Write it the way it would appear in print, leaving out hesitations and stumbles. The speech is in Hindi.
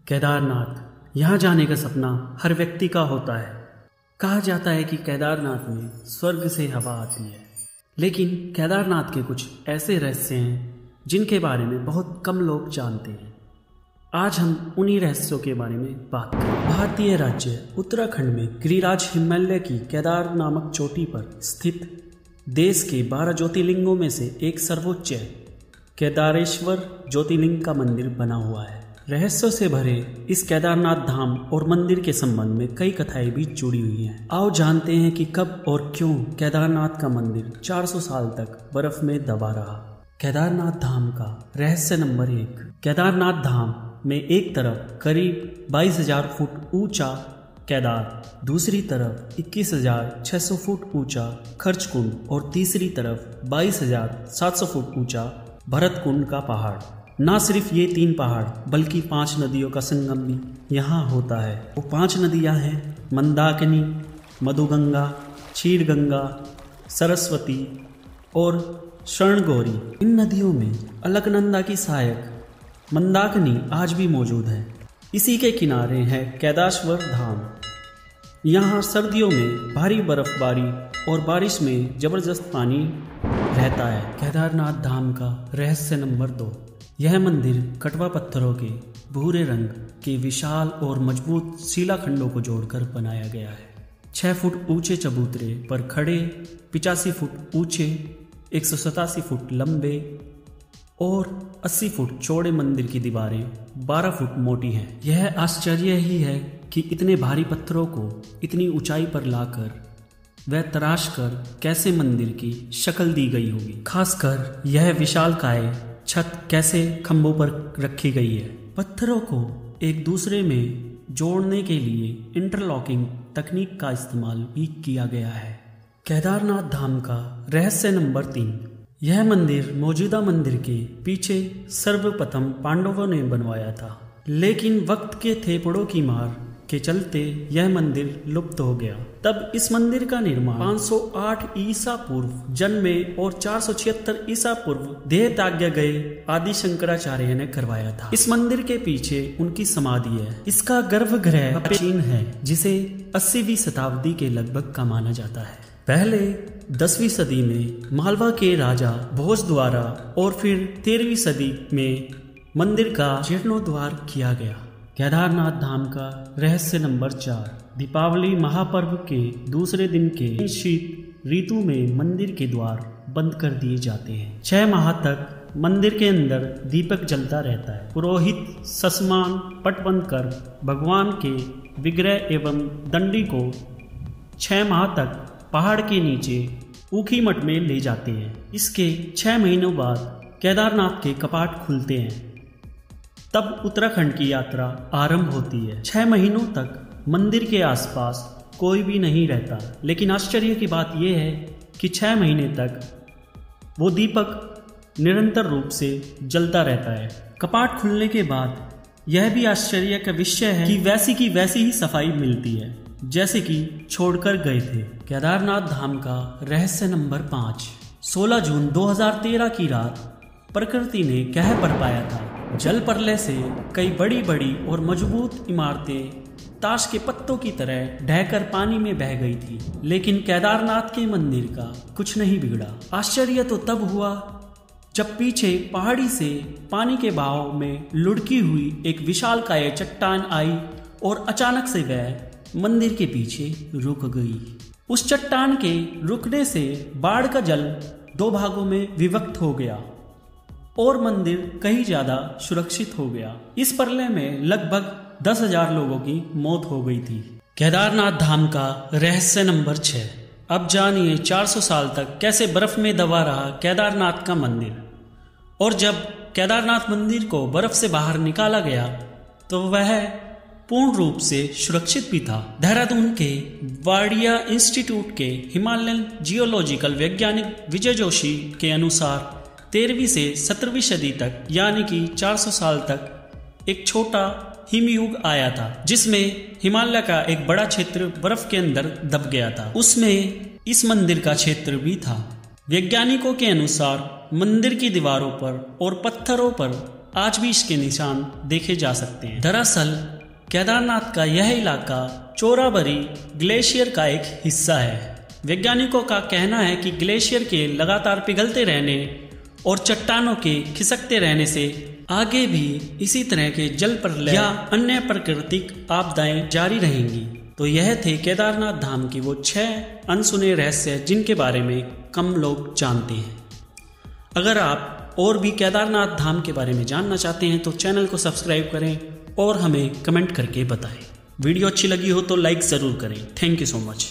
केदारनाथ, यहाँ जाने का सपना हर व्यक्ति का होता है। कहा जाता है कि केदारनाथ में स्वर्ग से हवा आती है, लेकिन केदारनाथ के कुछ ऐसे रहस्य हैं जिनके बारे में बहुत कम लोग जानते हैं। आज हम उन्हीं रहस्यों के बारे में बात करें। भारतीय राज्य उत्तराखंड में गिरिराज हिमालय की केदार नामक चोटी पर स्थित देश के 12 ज्योतिर्लिंगों में से एक सर्वोच्च केदारेश्वर ज्योतिर्लिंग का मंदिर बना हुआ है। रहस्यों से भरे इस केदारनाथ धाम और मंदिर के संबंध में कई कथाएं भी जुड़ी हुई हैं। आओ जानते हैं कि कब और क्यों केदारनाथ का मंदिर 400 साल तक बर्फ में दबा रहा। केदारनाथ धाम का रहस्य नंबर 1। केदारनाथ धाम में एक तरफ करीब 22,000 फुट ऊंचा केदार, दूसरी तरफ 21,600 फुट ऊंचा खर्चकुंड और तीसरी तरफ 22,700 फुट ऊंचा भरतकुंड का पहाड़। ना सिर्फ ये 3 पहाड़ बल्कि 5 नदियों का संगम भी यहाँ होता है। वो 5 नदियाँ हैं मंदाकिनी, मधुगंगा, क्षीरगंगा, सरस्वती और स्वर्णगौरी। इन नदियों में अलकनंदा की सहायक मंदाकिनी आज भी मौजूद है। इसी के किनारे है केदारेश्वर धाम। यहाँ सर्दियों में भारी बर्फबारी और बारिश में जबरदस्त पानी रहता है। केदारनाथ धाम का रहस्य नंबर 2। यह मंदिर कटवा पत्थरों के भूरे रंग के विशाल और मजबूत शिलाखंडों को जोड़कर बनाया गया है। 6 फुट ऊंचे चबूतरे पर खड़े 85 फुट ऊंचे, 187 फुट लंबे और 80 फुट चौड़े मंदिर की दीवारें 12 फुट मोटी हैं। यह आश्चर्य ही है कि इतने भारी पत्थरों को इतनी ऊंचाई पर लाकर वह तराश कर कैसे मंदिर की शक्ल दी गई होगी। खासकर यह विशालकाय छत कैसे खंभों पर रखी गई है। पत्थरों को एक दूसरे में जोड़ने के लिए इंटरलॉकिंग तकनीक का इस्तेमाल भी किया गया है। केदारनाथ धाम का रहस्य नंबर 3। यह मंदिर मौजूदा मंदिर के पीछे सर्वप्रथम पांडवों ने बनवाया था, लेकिन वक्त के थेपड़ों की मार के चलते यह मंदिर लुप्त हो गया। तब इस मंदिर का निर्माण 508 ईसा पूर्व जन्मे और 476 ईसा पूर्व देह त्याग गए आदि शंकराचार्य ने करवाया था। इस मंदिर के पीछे उनकी समाधि है। इसका गर्भगृह प्राचीन है, जिसे 80वीं शताब्दी के लगभग का माना जाता है। पहले 10वीं सदी में मालवा के राजा भोज द्वारा और फिर 13वीं सदी में मंदिर का जीर्णोद्धार किया गया। केदारनाथ धाम का रहस्य नंबर 4। दीपावली महापर्व के दूसरे दिन के शीत ऋतु में मंदिर के द्वार बंद कर दिए जाते हैं। 6 माह तक मंदिर के अंदर दीपक जलता रहता है। पुरोहित सस्मान पट बंद कर भगवान के विग्रह एवं दंडी को 6 माह तक पहाड़ के नीचे ऊखी मठ में ले जाते हैं। इसके 6 महीनों बाद केदारनाथ के कपाट खुलते हैं। तब उत्तराखंड की यात्रा आरंभ होती है। 6 महीनों तक मंदिर के आसपास कोई भी नहीं रहता, लेकिन आश्चर्य की बात यह है कि 6 महीने तक वो दीपक निरंतर रूप से जलता रहता है। कपाट खुलने के बाद यह भी आश्चर्य का विषय है कि वैसी ही सफाई मिलती है जैसे कि छोड़कर गए थे। केदारनाथ धाम का रहस्य नंबर 5। 16 जून 2013 की रात प्रकृति ने कहर बरपाया था। जल प्रलय से कई बड़ी बड़ी और मजबूत इमारतें ताश के पत्तों की तरह ढहकर पानी में बह गई थी, लेकिन केदारनाथ के मंदिर का कुछ नहीं बिगड़ा। आश्चर्य तो तब हुआ जब पीछे पहाड़ी से पानी के बहाव में लुढ़की हुई एक विशालकाय चट्टान आई और अचानक से वह मंदिर के पीछे रुक गई। उस चट्टान के रुकने से बाढ़ का जल 2 भागों में विभक्त हो गया और मंदिर कहीं ज्यादा सुरक्षित हो गया। इस प्रलय में लगभग 10,000 लोगों की मौत हो गई थी। केदारनाथ धाम का रहस्य नंबर 6। अब जानिए 400 साल तक कैसे बर्फ में दबा रहा केदारनाथ का मंदिर, और जब केदारनाथ मंदिर को बर्फ से बाहर निकाला गया तो वह पूर्ण रूप से सुरक्षित भी था। देहरादून के वाडिया इंस्टीट्यूट के हिमालयन जियोलॉजिकल वैज्ञानिक विजय जोशी के अनुसार 13वीं से 17वीं सदी तक यानी कि 400 साल तक एक छोटा हिमयुग आया था, जिसमें हिमालय का एक बड़ा क्षेत्र बर्फ के अंदर दब गया था। उसमें इस मंदिर का क्षेत्र भी था। वैज्ञानिकों के अनुसार मंदिर की दीवारों पर और पत्थरों पर आज भी इसके निशान देखे जा सकते हैं। दरअसल केदारनाथ का यह इलाका चोराबारी ग्लेशियर का एक हिस्सा है। वैज्ञानिकों का कहना है कि ग्लेशियर के लगातार पिघलते रहने और चट्टानों के खिसकते रहने से आगे भी इसी तरह के जल प्रलय या अन्य प्राकृतिक आपदाएं जारी रहेंगी। तो यह थे केदारनाथ धाम की वो 6 अनसुने रहस्य जिनके बारे में कम लोग जानते हैं। अगर आप और भी केदारनाथ धाम के बारे में जानना चाहते हैं तो चैनल को सब्सक्राइब करें और हमें कमेंट करके बताएं। वीडियो अच्छी लगी हो तो लाइक ज़रूर करें। Thank you so much.